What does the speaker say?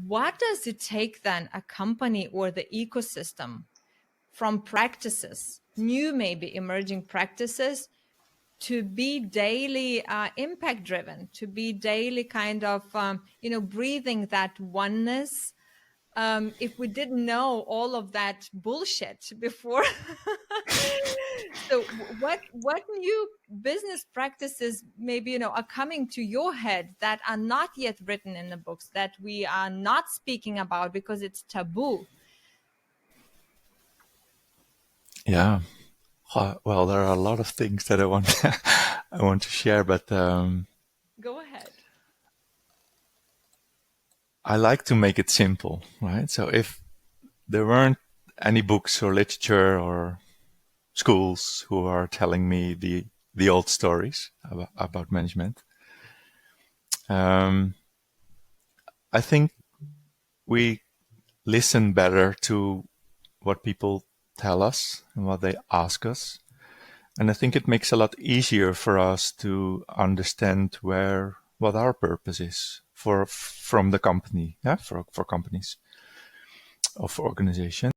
what does it take then a company or the ecosystem from practices, new maybe emerging practices, to be daily impact driven, to be daily kind of, breathing that oneness? If we didn't know all of that bullshit before. So what new business practices maybe, are coming to your head that are not yet written in the books, that we are not speaking about because it's taboo? Yeah. Well, there are a lot of things that I want I want to share, but Go ahead. I like to make it simple, right? So if there weren't any books or literature or schools who are telling me the old stories about management, I think we listen better to what people tell us and what they ask us. And I think it makes a lot easier for us to understand what our purpose is from the company, for companies or for organizations.